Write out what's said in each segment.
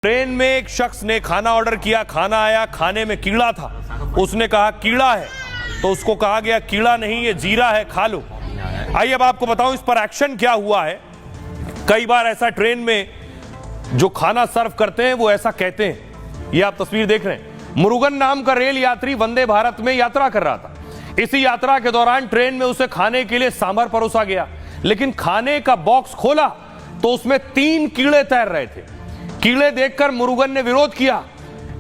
Train में एक शख्स ने खाना ऑर्डर किया, खाना आया, खाने में कीड़ा था। उसने कहा कीड़ा है, तो उसको कहा गया कीड़ा नहीं ये जीरा है, खा लो। आइए अब आपको बताऊं इस पर एक्शन क्या हुआ है। कई बार ऐसा ट्रेन में जो खाना सर्व करते हैं वो ऐसा कहते हैं। ये आप तस्वीर देख रहे हैं। मुरुगन नाम का रेल यात्री वंदे भारत में यात्रा कर रहा था। इसी यात्रा के दौरान ट्रेन में उसे खाने के लिए सांभर परोसा गया, लेकिन खाने का बॉक्स खोला तो उसमें 3 कीड़े तैर रहे थे। कीड़े देखकर मुरुगन ने विरोध किया।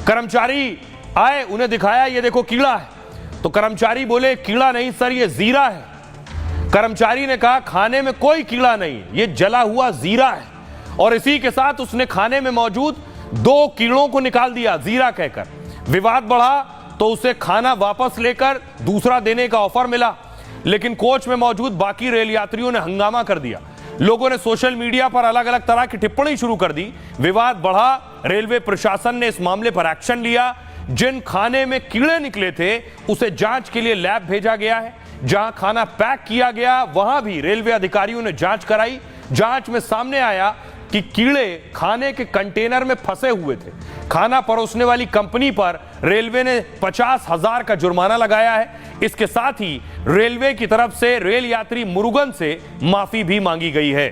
कर्मचारी आए, उन्हें दिखाया ये देखो कीड़ा है, तो कर्मचारी बोले कीड़ा नहीं सर ये जीरा है। कर्मचारी ने कहा खाने में कोई कीड़ा नहीं, ये जला हुआ जीरा है। और इसी के साथ उसने खाने में मौजूद 2 कीड़ों को निकाल दिया जीरा कहकर। विवाद बढ़ा तो उसे खाना वापस लेकर दूसरा देने का ऑफर मिला, लेकिन कोच में मौजूद बाकी रेल यात्रियों ने हंगामा कर दिया। लोगों ने सोशल मीडिया पर अलग अलग तरह की टिप्पणी शुरू कर दी। विवाद बढ़ा, रेलवे प्रशासन ने इस मामले पर एक्शन लिया। जिन खाने में कीड़े निकले थे उसे जांच के लिए लैब भेजा गया है। जहां खाना पैक किया गया वहां भी रेलवे अधिकारियों ने जांच कराई। जांच में सामने आया कि कीड़े खाने के कंटेनर में फंसे हुए थे। खाना परोसने वाली कंपनी पर रेलवे ने 50,000 का जुर्माना लगाया है। इसके साथ ही रेलवे की तरफ से रेल यात्री मुरुगन से माफी भी मांगी गई है।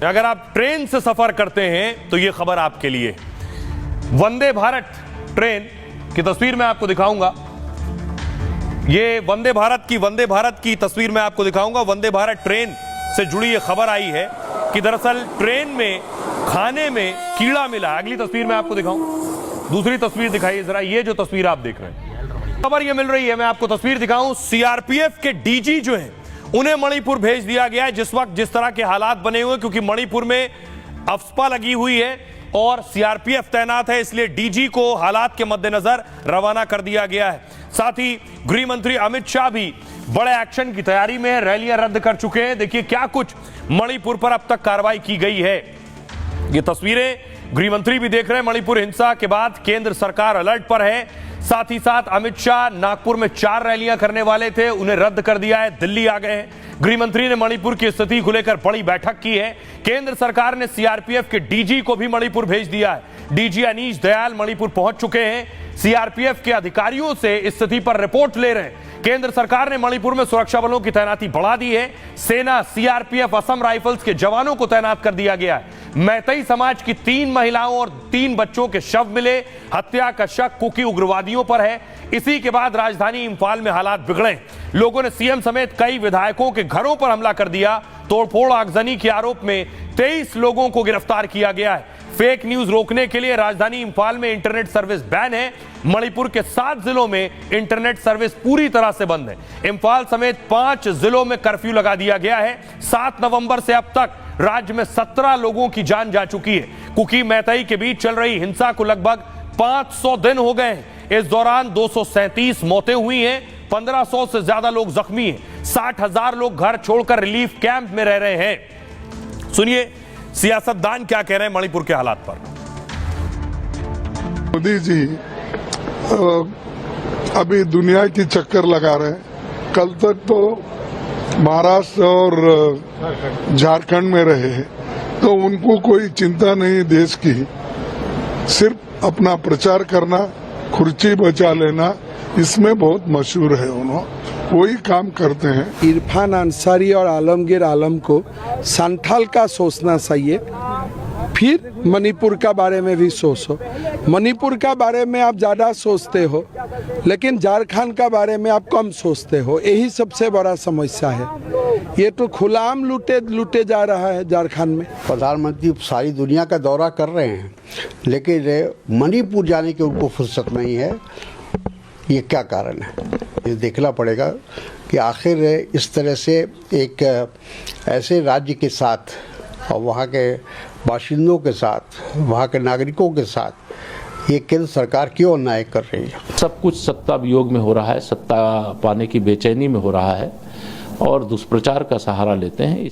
अगर आप ट्रेन से सफर करते हैं तो यह खबर आपके लिए। वंदे भारत ट्रेन की तस्वीर मैं आपको दिखाऊंगा। ये वंदे भारत की तस्वीर मैं आपको दिखाऊंगा। वंदे भारत ट्रेन से जुड़ी यह खबर आई है कि दरअसल ट्रेन में खाने में कीड़ा मिला। अगली तस्वीर मैं आपको दिखाऊं। दूसरी तस्वीर दिखाइए जरा। ये जो तस्वीर आप देख रहे हैं, खबर ये मिल रही है, मैं आपको तस्वीर दिखाऊं। सीआरपीएफ के डीजी जो हैं उन्हें मणिपुर भेज दिया गया है जिस वक्त जिस तरह के हालात बने हुए, क्योंकि मणिपुर में अफस्पा लगी हुई है और सीआरपीएफ तैनात है, इसलिए डीजी को हालात के मद्देनजर रवाना कर दिया गया है। साथ ही गृह मंत्री अमित शाह भी बड़े एक्शन की तैयारी में, रैलियां रद्द कर चुके हैं। देखिए क्या कुछ मणिपुर पर अब तक कार्रवाई की गई है। ये तस्वीरें गृह मंत्री भी देख रहे हैं। मणिपुर हिंसा के बाद केंद्र सरकार अलर्ट पर है। साथ ही साथ अमित शाह नागपुर में 4 रैलियां करने वाले थे, उन्हें रद्द कर दिया है, दिल्ली आ गए हैं। गृह मंत्री ने मणिपुर की स्थिति को लेकर बड़ी बैठक की है। केंद्र सरकार ने सीआरपीएफ के डीजी को भी मणिपुर भेज दिया है। डीजी अनीश दयाल मणिपुर पहुंच चुके हैं। सीआरपीएफ के अधिकारियों से स्थिति पर रिपोर्ट ले रहे हैं। केंद्र सरकार ने मणिपुर में सुरक्षा बलों की तैनाती बढ़ा दी है। सेना, सीआरपीएफ, असम राइफल्स के जवानों को तैनात कर दिया गया है। मैतेई समाज की 3 महिलाओं और 3 बच्चों के शव मिले। हत्या का शक कुकी उग्रवादियों पर है। इसी के बाद राजधानी इंफाल में हालात बिगड़े। लोगों ने सीएम समेत कई विधायकों के घरों पर हमला कर दिया। तोड़फोड़, आगजनी के आरोप में 23 लोगों को गिरफ्तार किया गया है। फेक न्यूज रोकने के लिए राजधानी इंफाल में इंटरनेट सर्विस बैन है। मणिपुर के 7 जिलों में इंटरनेट सर्विस पूरी तरह से बंद है। इंफाल समेत 5 जिलों में कर्फ्यू लगा दिया गया है। 7 नवंबर से अब तक राज्य में 17 लोगों की जान जा चुकी है। कुकी मैतेई के बीच चल रही हिंसा को लगभग 500 दिन हो गए हैं। इस दौरान 237 मौतें हुई हैं। 1500 से ज्यादा लोग जख्मी हैं। 60,000 लोग घर छोड़कर रिलीफ कैंप में रह रहे हैं। सुनिए सियासतदान क्या कह रहे हैं मणिपुर के हालात पर। मोदी जी अभी दुनिया की चक्कर लगा रहे हैं। कल तक तो महाराष्ट्र और झारखंड में रहे हैं, तो उनको कोई चिंता नहीं देश की। सिर्फ अपना प्रचार करना, खुर्ची बचा लेना, इसमें बहुत मशहूर है। उन्होंने वही काम करते हैं। इरफान अंसारी और आलमगीर आलम को संथाल का सोचना चाहिए, फिर मणिपुर का बारे में भी सोचो। मणिपुर का बारे में आप ज़्यादा सोचते हो, लेकिन झारखंड का बारे में आप कम सोचते हो। यही सबसे बड़ा समस्या है। ये तो खुलाम लूटे जा रहा है झारखंड में। प्रधानमंत्री सारी दुनिया का दौरा कर रहे हैं, लेकिन मणिपुर जाने की उनको फुर्सत नहीं है। ये क्या कारण है, ये देखना पड़ेगा कि आखिर इस तरह से एक ऐसे राज्य के साथ और वहाँ के बाशिंदों के साथ, वहाँ के नागरिकों के साथ ये केंद्र सरकार क्यों अन्याय कर रही है। सब कुछ सत्ता वियोग में हो रहा है, सत्ता पाने की बेचैनी में हो रहा है और दुष्प्रचार का सहारा लेते हैं।